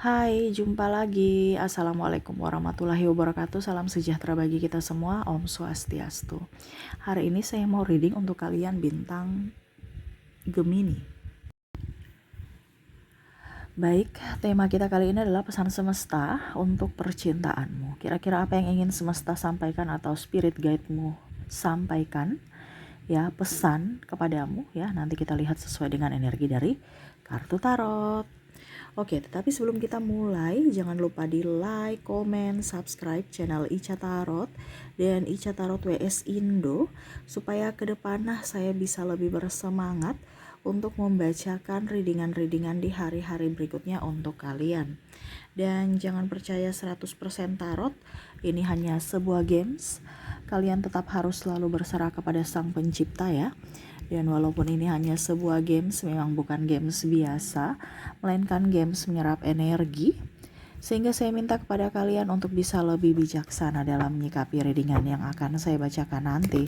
Hai, jumpa lagi. Assalamualaikum warahmatullahi wabarakatuh. Salam sejahtera bagi kita semua. Om Swastiastu. Hari ini saya mau reading untuk kalian bintang Gemini. Baik, tema kita kali ini adalah pesan semesta untuk percintaanmu. Kira-kira apa yang ingin semesta sampaikan atau spirit guide-mu sampaikan? Ya, pesan kepadamu ya. Nanti kita lihat sesuai dengan energi dari kartu tarot. Oke, tetapi sebelum kita mulai, jangan lupa di like, komen, subscribe channel Ica Tarot dan Ica Tarot WS Indo supaya ke depan saya bisa lebih bersemangat untuk membacakan readingan-readingan di hari-hari berikutnya untuk kalian. Dan jangan percaya 100% tarot, ini hanya sebuah games. Kalian tetap harus selalu berserah kepada Sang Pencipta ya. Dan walaupun ini hanya sebuah games, memang bukan games biasa, melainkan games menyerap energi. Sehingga saya minta kepada kalian untuk bisa lebih bijaksana dalam menyikapi readingan yang akan saya bacakan nanti.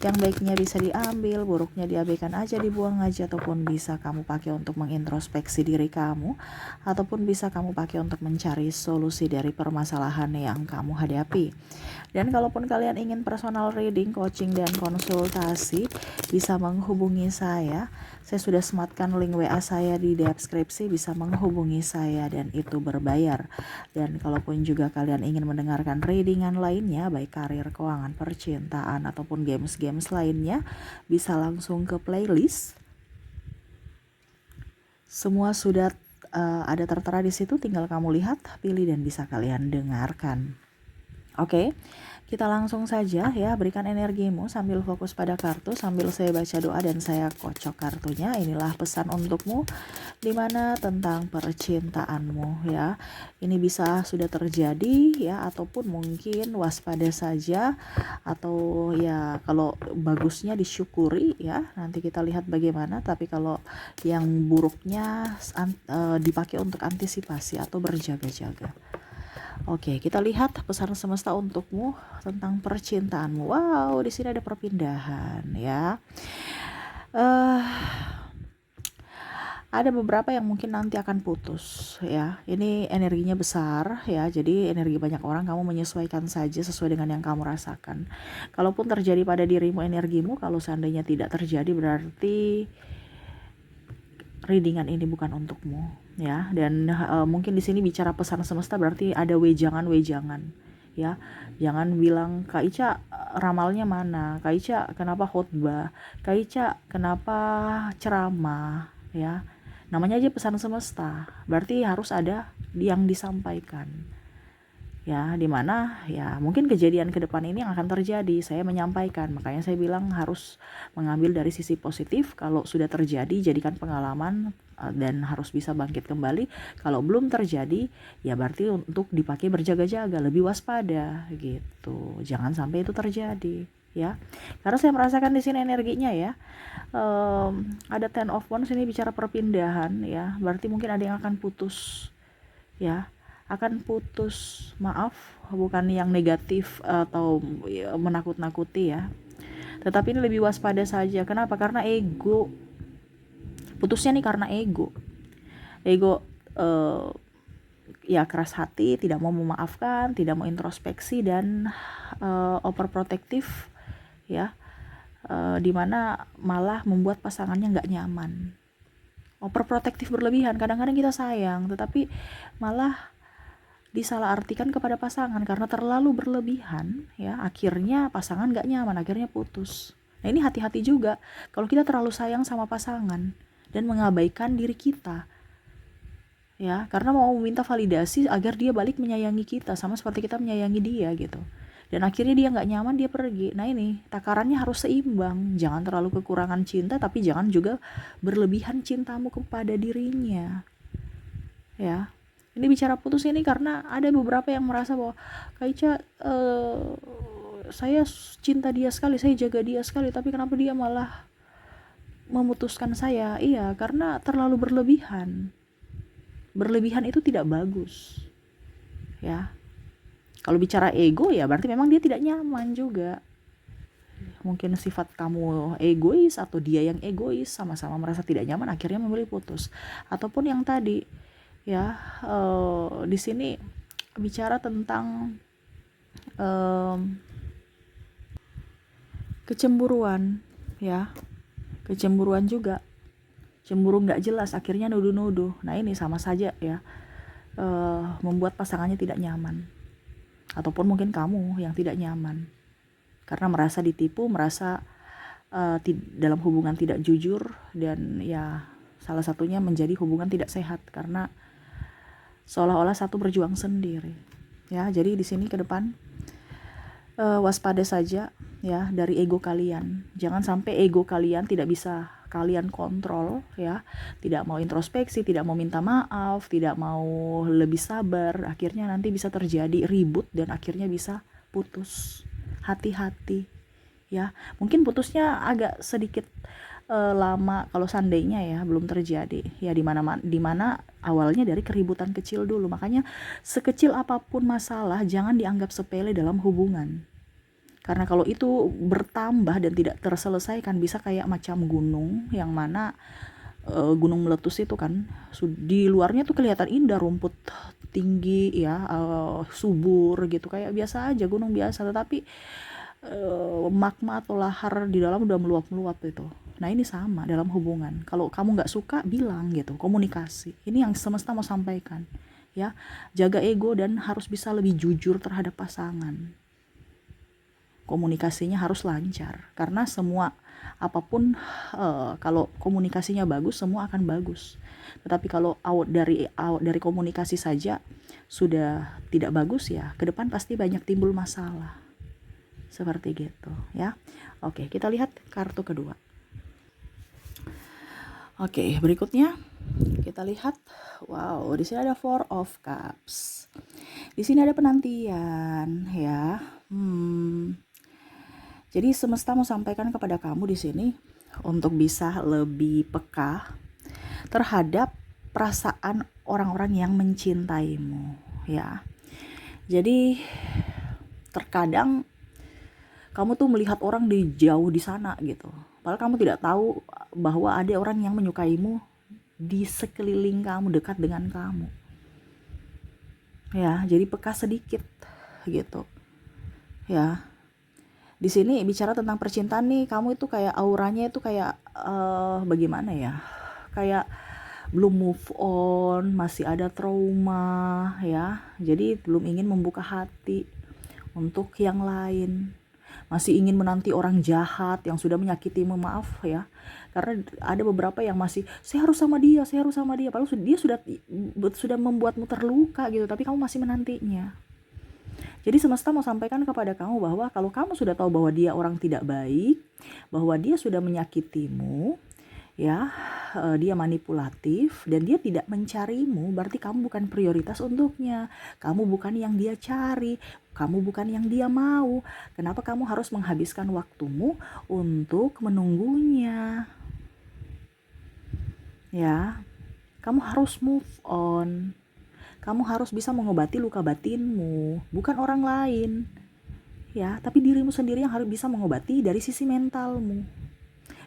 Yang baiknya bisa diambil, buruknya diabaikan aja, dibuang aja, ataupun bisa kamu pakai untuk mengintrospeksi diri kamu, ataupun bisa kamu pakai untuk mencari solusi dari permasalahan yang kamu hadapi. Dan kalaupun kalian ingin personal reading, coaching, dan konsultasi, bisa menghubungi saya. Saya sudah sematkan link WA saya di deskripsi, bisa menghubungi saya dan itu berbayar. Dan kalaupun juga kalian ingin mendengarkan readingan lainnya, baik karir, keuangan, percintaan, ataupun games-games lainnya, bisa langsung ke playlist. Semua sudah ada tertera di situ, tinggal kamu lihat, pilih, dan bisa kalian dengarkan. Oke, kita langsung saja ya, berikan energimu sambil fokus pada kartu, sambil saya baca doa dan saya kocok kartunya. Inilah pesan untukmu, dimana tentang percintaanmu ya. Ini bisa sudah terjadi ya, ataupun mungkin waspada saja, atau ya kalau bagusnya disyukuri ya. Nanti kita lihat bagaimana, tapi kalau yang buruknya dipakai untuk antisipasi atau berjaga-jaga. Oke, kita lihat pesan semesta untukmu tentang percintaanmu. Wow, di sini ada perpindahan ya. Ada beberapa yang mungkin nanti akan putus ya. Ini energinya besar ya. Jadi energi banyak orang, kamu menyesuaikan saja sesuai dengan yang kamu rasakan. Kalaupun terjadi pada dirimu energimu, kalau seandainya tidak terjadi berarti readingan ini bukan untukmu ya. Dan mungkin di sini bicara pesan semesta berarti ada wejangan ya. Jangan bilang, Kak Ica ramalnya mana, Kak Ica kenapa khotbah, Kak Ica kenapa ceramah ya. Namanya aja pesan semesta, berarti harus ada yang disampaikan ya, dimana ya mungkin kejadian ke depan ini yang akan terjadi. Saya menyampaikan, makanya saya bilang harus mengambil dari sisi positif. Kalau sudah terjadi, jadikan pengalaman dan harus bisa bangkit kembali. Kalau belum terjadi, ya berarti untuk dipakai berjaga-jaga, lebih waspada gitu. Jangan sampai itu terjadi ya, karena saya merasakan di sini energinya ya. Ada Ten of Wands, ini bicara perpindahan ya, berarti mungkin ada yang akan putus ya, akan putus. Maaf, bukan yang negatif atau menakut-nakuti ya, tetapi ini lebih waspada saja. Kenapa? Karena ego. Putusnya nih karena ego ya, keras hati, tidak mau memaafkan, tidak mau introspeksi, dan overprotective ya, dimana malah membuat pasangannya nggak nyaman. Overprotective berlebihan, kadang-kadang kita sayang tetapi malah disalahartikan kepada pasangan karena terlalu berlebihan ya, akhirnya pasangan gak nyaman, akhirnya putus. Nah ini hati-hati juga kalau kita terlalu sayang sama pasangan dan mengabaikan diri kita ya, karena mau meminta validasi agar dia balik menyayangi kita sama seperti kita menyayangi dia gitu, dan akhirnya dia gak nyaman, dia pergi. Nah ini takarannya harus seimbang, jangan terlalu kekurangan cinta tapi jangan juga berlebihan cintamu kepada dirinya ya. Ini bicara putus ini karena ada beberapa yang merasa bahwa Kak Ica, saya cinta dia sekali, saya jaga dia sekali, tapi kenapa dia malah memutuskan saya? Iya, karena terlalu berlebihan. Berlebihan itu tidak bagus ya. Kalau bicara ego ya berarti memang dia tidak nyaman juga. Mungkin sifat kamu egois atau dia yang egois, sama-sama merasa tidak nyaman, akhirnya memilih putus. Ataupun yang tadi ya. Di sini bicara tentang kecemburuan, ya, kecemburuan juga, cemburu nggak jelas, akhirnya nuduh-nuduh. Nah ini sama saja ya, membuat pasangannya tidak nyaman, ataupun mungkin kamu yang tidak nyaman karena merasa ditipu, merasa dalam hubungan tidak jujur, dan ya salah satunya menjadi hubungan tidak sehat karena seolah-olah satu berjuang sendiri. Ya, jadi di sini ke depan waspada saja ya dari ego kalian. Jangan sampai ego kalian tidak bisa kalian kontrol ya. Tidak mau introspeksi, tidak mau minta maaf, tidak mau lebih sabar. Akhirnya nanti bisa terjadi ribut dan akhirnya bisa putus. Hati-hati ya. Mungkin putusnya agak sedikit lama kalau seandainya ya belum terjadi ya, dimana awalnya dari keributan kecil dulu. Makanya sekecil apapun masalah jangan dianggap sepele dalam hubungan, karena kalau itu bertambah dan tidak terselesaikan bisa kayak macam gunung yang mana gunung meletus itu kan, di luarnya tuh kelihatan indah, rumput tinggi ya, subur gitu, kayak biasa aja gunung biasa, tetapi magma atau lahar di dalam udah meluap-meluap itu. Nah ini sama dalam hubungan, kalau kamu nggak suka bilang gitu, komunikasi. Ini yang semesta mau sampaikan ya, jaga ego dan harus bisa lebih jujur terhadap pasangan. Komunikasinya harus lancar, karena semua apapun kalau komunikasinya bagus semua akan bagus. Tetapi kalau dari komunikasi saja sudah tidak bagus ya, ke depan pasti banyak timbul masalah. Seperti gitu ya. Oke, kita lihat kartu kedua. Oke, berikutnya kita lihat, wow, di sini ada Four of Cups. Di sini ada penantian ya. Jadi semesta mau sampaikan kepada kamu di sini untuk bisa lebih peka terhadap perasaan orang-orang yang mencintaimu ya. Jadi terkadang kamu tuh melihat orang di jauh di sana gitu, padahal kamu tidak tahu bahwa ada orang yang menyukaimu di sekeliling kamu, dekat dengan kamu ya. Jadi peka sedikit gitu ya. Di sini bicara tentang percintaan nih, kamu itu kayak auranya itu kayak bagaimana ya, kayak belum move on, masih ada trauma ya. Jadi belum ingin membuka hati untuk yang lain, masih ingin menanti orang jahat yang sudah menyakitimu, maaf ya, karena ada beberapa yang masih saya harus sama dia, padahal dia sudah membuatmu terluka gitu, tapi kamu masih menantinya. Jadi semesta mau sampaikan kepada kamu bahwa kalau kamu sudah tahu bahwa dia orang tidak baik, bahwa dia sudah menyakitimu, ya, dia manipulatif dan dia tidak mencarimu, berarti kamu bukan prioritas untuknya. Kamu bukan yang dia cari, kamu bukan yang dia mau. Kenapa kamu harus menghabiskan waktumu untuk menunggunya? Ya, kamu harus move on. Kamu harus bisa mengobati luka batinmu, bukan orang lain. Ya, tapi dirimu sendiri yang harus bisa mengobati dari sisi mentalmu.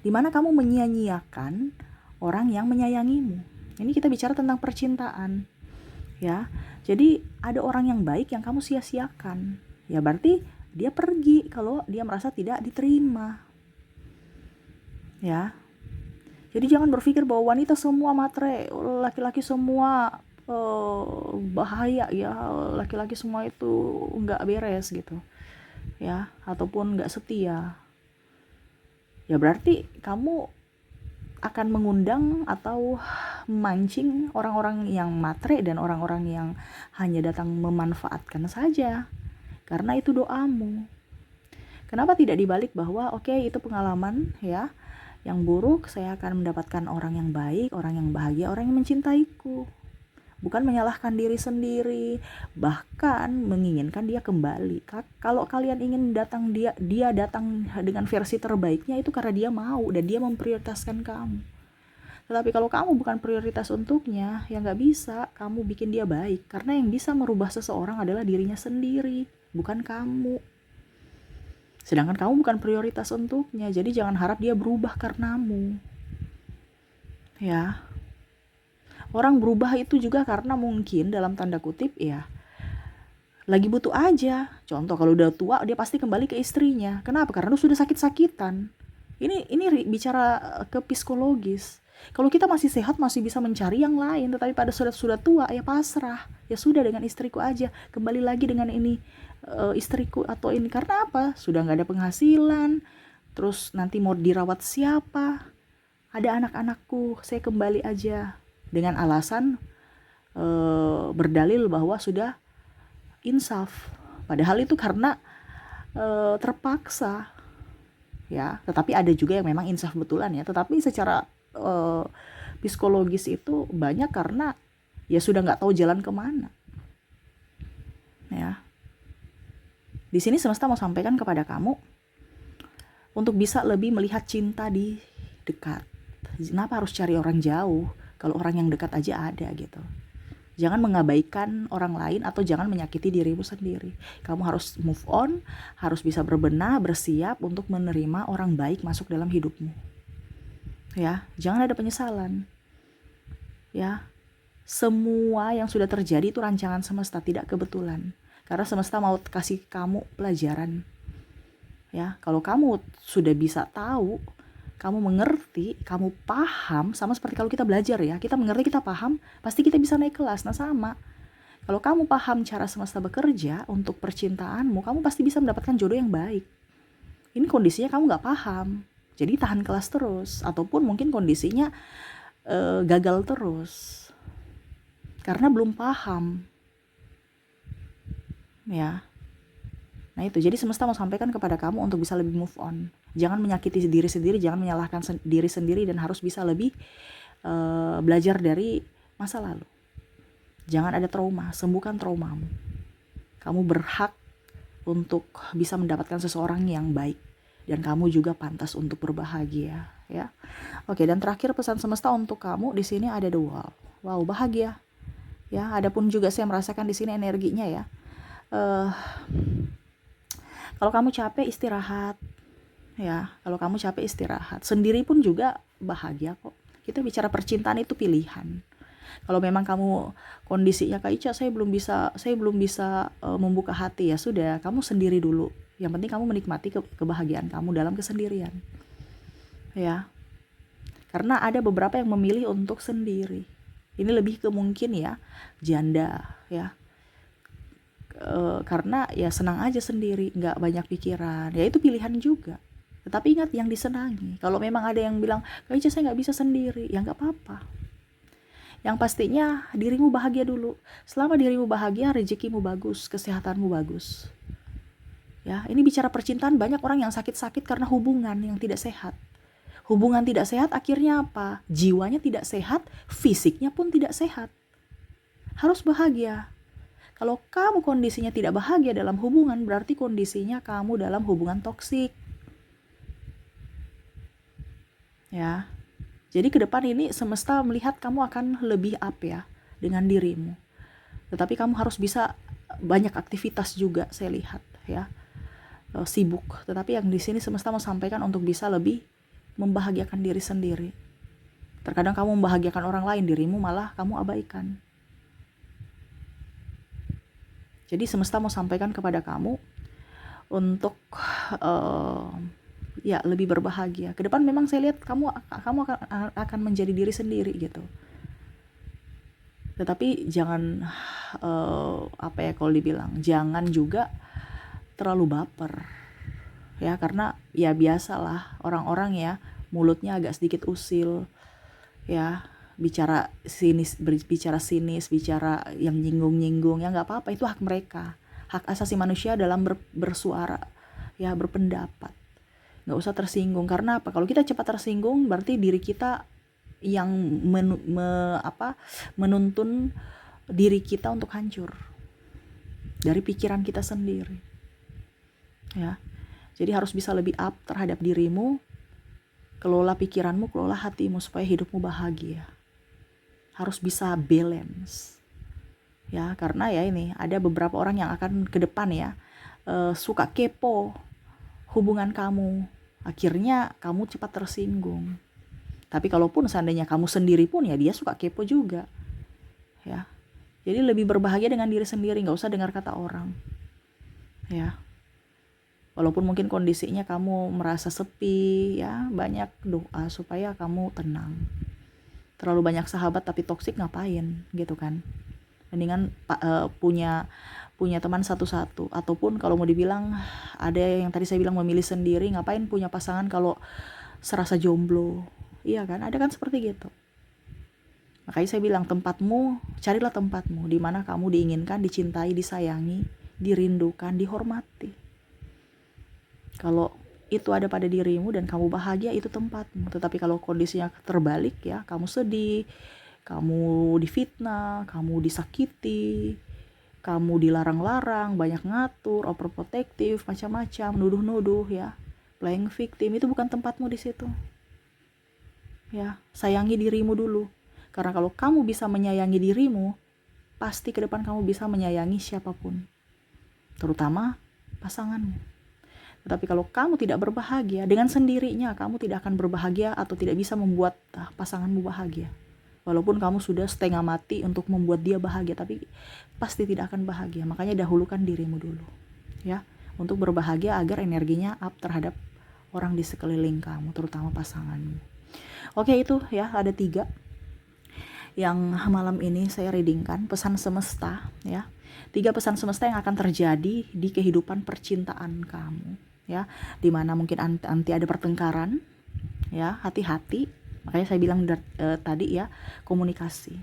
Dimana kamu menyia-nyiakan orang yang menyayangimu. Ini kita bicara tentang percintaan. Ya, jadi ada orang yang baik yang kamu sia-siakan. Ya berarti dia pergi kalau dia merasa tidak diterima. Ya. Jadi jangan berpikir bahwa wanita semua matre, laki-laki semua bahaya ya, laki-laki semua itu nggak beres gitu ya, ataupun nggak setia. Ya berarti kamu akan mengundang atau memancing orang-orang yang matre dan orang-orang yang hanya datang memanfaatkan saja, karena itu doamu. Kenapa tidak dibalik bahwa oke, itu pengalaman ya, yang buruk, saya akan mendapatkan orang yang baik, orang yang bahagia, orang yang mencintaiku. Bukan menyalahkan diri sendiri, bahkan menginginkan dia kembali. Kalau kalian ingin dia datang dengan versi terbaiknya, itu karena dia mau dan dia memprioritaskan kamu. Tetapi kalau kamu bukan prioritas untuknya, ya nggak bisa kamu bikin dia baik, karena yang bisa merubah seseorang adalah dirinya sendiri, bukan kamu. Sedangkan kamu bukan prioritas untuknya, jadi jangan harap dia berubah karenamu. Ya. Orang berubah itu juga karena mungkin dalam tanda kutip ya lagi butuh aja. Contoh kalau udah tua dia pasti kembali ke istrinya. Kenapa? Karena lu sudah sakit-sakitan. Ini bicara ke psikologis. Kalau kita masih sehat masih bisa mencari yang lain, tetapi pada sudah tua ya pasrah. Ya sudah dengan istriku aja. Kembali lagi dengan ini istriku atau ini, karena apa? Sudah nggak ada penghasilan. Terus nanti mau dirawat siapa? Ada anak-anakku, saya kembali aja dengan alasan berdalil bahwa sudah insaf. Padahal itu karena terpaksa ya. Tetapi ada juga yang memang insaf betulan ya. Tetapi secara psikologis itu banyak karena ya sudah nggak tahu jalan kemana ya. Di sini semesta mau sampaikan kepada kamu untuk bisa lebih melihat cinta di dekat. Kenapa harus cari orang jauh kalau orang yang dekat aja ada gitu. Jangan mengabaikan orang lain atau jangan menyakiti dirimu sendiri. Kamu harus move on, harus bisa berbenah, bersiap untuk menerima orang baik masuk dalam hidupmu. Ya, jangan ada penyesalan. Ya, semua yang sudah terjadi itu rancangan semesta, tidak kebetulan. Karena semesta mau kasih kamu pelajaran. Ya, kalau kamu sudah bisa tahu, kamu mengerti, kamu paham, sama seperti kalau kita belajar ya, kita mengerti, kita paham, pasti kita bisa naik kelas. Nah sama, kalau kamu paham cara semesta bekerja untuk percintaanmu, kamu pasti bisa mendapatkan jodoh yang baik. Ini kondisinya kamu gak paham, jadi tahan kelas terus, ataupun mungkin kondisinya gagal terus, karena belum paham. Ya. Nah itu, jadi semesta mau sampaikan kepada kamu untuk bisa lebih move on. Jangan menyakiti diri sendiri, jangan menyalahkan diri sendiri, dan harus bisa lebih belajar dari masa lalu. Jangan ada trauma, sembuhkan traumamu. Kamu berhak untuk bisa mendapatkan seseorang yang baik, dan kamu juga pantas untuk berbahagia, ya. Oke, dan terakhir pesan semesta untuk kamu di sini ada the wall. Wow, bahagia. Ya, adapun juga saya merasakan di sini energinya ya. Kalau kamu capek istirahat, ya. Kalau kamu capek istirahat. Sendiri pun juga bahagia kok. Kita bicara percintaan itu pilihan. Kalau memang kamu kondisinya Kak Ica, saya belum bisa membuka hati, ya sudah, kamu sendiri dulu. Yang penting kamu menikmati kebahagiaan kamu dalam kesendirian. Ya. Karena ada beberapa yang memilih untuk sendiri. Ini lebih ke mungkin ya janda ya. Karena ya senang aja sendiri, nggak banyak pikiran, ya itu pilihan juga. Tetapi ingat yang disenangi. Kalau memang ada yang bilang Kak Ica saya nggak bisa sendiri, ya nggak apa-apa. Yang pastinya dirimu bahagia dulu. Selama dirimu bahagia, rezekimu bagus, kesehatanmu bagus. Ya, ini bicara percintaan, banyak orang yang sakit-sakit karena hubungan yang tidak sehat. Hubungan tidak sehat akhirnya apa? Jiwanya tidak sehat, fisiknya pun tidak sehat. Harus bahagia. Kalau kamu kondisinya tidak bahagia dalam hubungan, berarti kondisinya kamu dalam hubungan toksik. Ya. Jadi ke depan ini semesta melihat kamu akan lebih up ya dengan dirimu. Tetapi kamu harus bisa banyak aktivitas juga, saya lihat ya. Sibuk. Tetapi yang di sini semesta mau sampaikan untuk bisa lebih membahagiakan diri sendiri. Terkadang kamu membahagiakan orang lain, dirimu malah kamu abaikan. Jadi semesta mau sampaikan kepada kamu untuk ya lebih berbahagia. Ke depan memang saya lihat kamu akan menjadi diri sendiri gitu. Tetapi jangan apa ya kalau dibilang, jangan juga terlalu baper. Ya, karena ya biasalah orang-orang ya mulutnya agak sedikit usil. Ya, bicara sinis, bicara yang nyinggung-nyinggung, ya nggak apa-apa, itu hak mereka, hak asasi manusia dalam bersuara, ya berpendapat. Nggak usah tersinggung, karena apa? Kalau kita cepat tersinggung, berarti diri kita yang menuntun diri kita untuk hancur dari pikiran kita sendiri. Ya, jadi harus bisa lebih up terhadap dirimu. Kelola pikiranmu, kelola hatimu supaya hidupmu bahagia. Harus bisa balance. Ya, karena ya ini ada beberapa orang yang akan ke depan ya suka kepo hubungan kamu. Akhirnya kamu cepat tersinggung. Tapi kalaupun seandainya kamu sendiri pun ya dia suka kepo juga. ya. Jadi lebih berbahagia dengan diri sendiri, nggak usah dengar kata orang, ya. Walaupun mungkin kondisinya kamu merasa sepi, ya, banyak doa supaya kamu tenang. Terlalu banyak sahabat tapi toksik ngapain, gitu kan? Mendingan punya teman satu-satu, ataupun kalau mau dibilang ada yang tadi saya bilang memilih sendiri, ngapain punya pasangan kalau serasa jomblo, iya kan? Ada kan seperti gitu. Makanya saya bilang carilah tempatmu di mana kamu diinginkan, dicintai, disayangi, dirindukan, dihormati. Kalau itu ada pada dirimu dan kamu bahagia, itu tempatmu. Tetapi kalau kondisinya terbalik, ya, kamu sedih, kamu difitnah, kamu disakiti, kamu dilarang-larang, banyak ngatur, overprotective, macam-macam, nuduh-nuduh, ya, playing victim, itu bukan tempatmu di situ. Ya, sayangi dirimu dulu. Karena kalau kamu bisa menyayangi dirimu, pasti ke depan kamu bisa menyayangi siapapun, terutama pasanganmu. Tetapi kalau kamu tidak berbahagia, dengan sendirinya kamu tidak akan berbahagia atau tidak bisa membuat pasanganmu bahagia. Walaupun kamu sudah setengah mati untuk membuat dia bahagia, tapi pasti tidak akan bahagia. Makanya dahulukan dirimu dulu, ya, untuk berbahagia agar energinya up terhadap orang di sekeliling kamu, terutama pasanganmu. Oke, itu ya, ada 3 yang malam ini saya readingkan, pesan semesta, ya. 3 pesan semesta yang akan terjadi di kehidupan percintaan kamu, ya, dimana mungkin nanti ada pertengkaran, ya, hati-hati. Makanya saya bilang tadi, ya, komunikasi.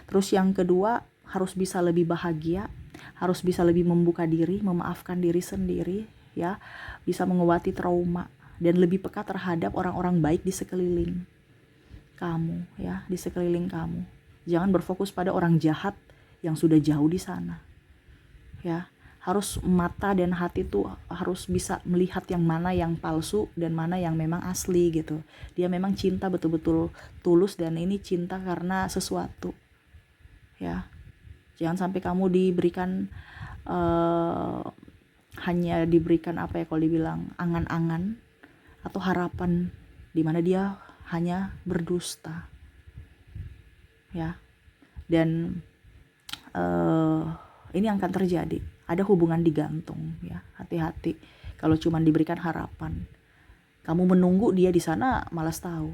Terus yang kedua, harus bisa lebih bahagia, harus bisa lebih membuka diri, memaafkan diri sendiri, ya, bisa mengobati trauma dan lebih peka terhadap orang-orang baik di sekeliling kamu, ya, di sekeliling kamu. Jangan berfokus pada orang jahat yang sudah jauh di sana, ya. Harus mata dan hati tuh harus bisa melihat yang mana yang palsu dan mana yang memang asli, gitu. Dia memang cinta betul-betul tulus dan ini cinta karena sesuatu, ya. Jangan sampai kamu diberikan hanya diberikan apa ya, kalau dibilang angan-angan atau harapan di mana dia hanya berdusta, ya. Dan ini akan terjadi, ada hubungan digantung, ya. Hati-hati kalau cuma diberikan harapan, kamu menunggu dia di sana malas tahu.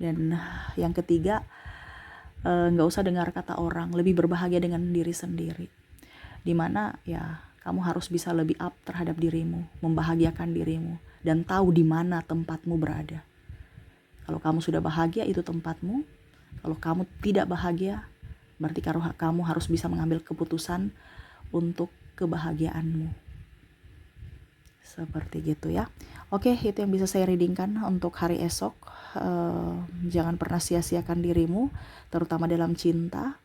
Dan yang ketiga, nggak usah dengar kata orang, lebih berbahagia dengan diri sendiri, dimana, ya, kamu harus bisa lebih up terhadap dirimu, membahagiakan dirimu, dan tahu di mana tempatmu berada. Kalau kamu sudah bahagia, itu tempatmu. Kalau kamu tidak bahagia, berarti kamu harus bisa mengambil keputusan untuk kebahagiaanmu. Seperti gitu, ya. Oke, itu yang bisa saya readingkan untuk hari esok. Jangan pernah sia-siakan dirimu, terutama dalam cinta.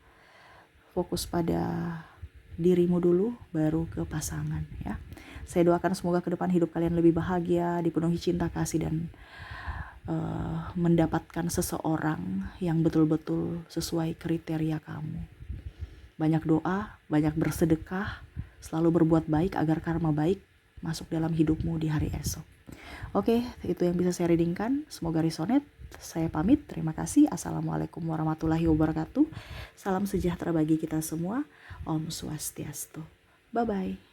Fokus pada dirimu dulu, baru ke pasangan, ya. Saya doakan semoga ke depan hidup kalian lebih bahagia, dipenuhi cinta kasih, dan mendapatkan seseorang yang betul-betul sesuai kriteria kamu. Banyak doa, banyak bersedekah, selalu berbuat baik agar karma baik masuk dalam hidupmu di hari esok. Oke, itu yang bisa saya readingkan. Semoga resonate. Saya pamit, terima kasih. Assalamualaikum warahmatullahi wabarakatuh. Salam sejahtera bagi kita semua. Om Swastiastu. Bye-bye.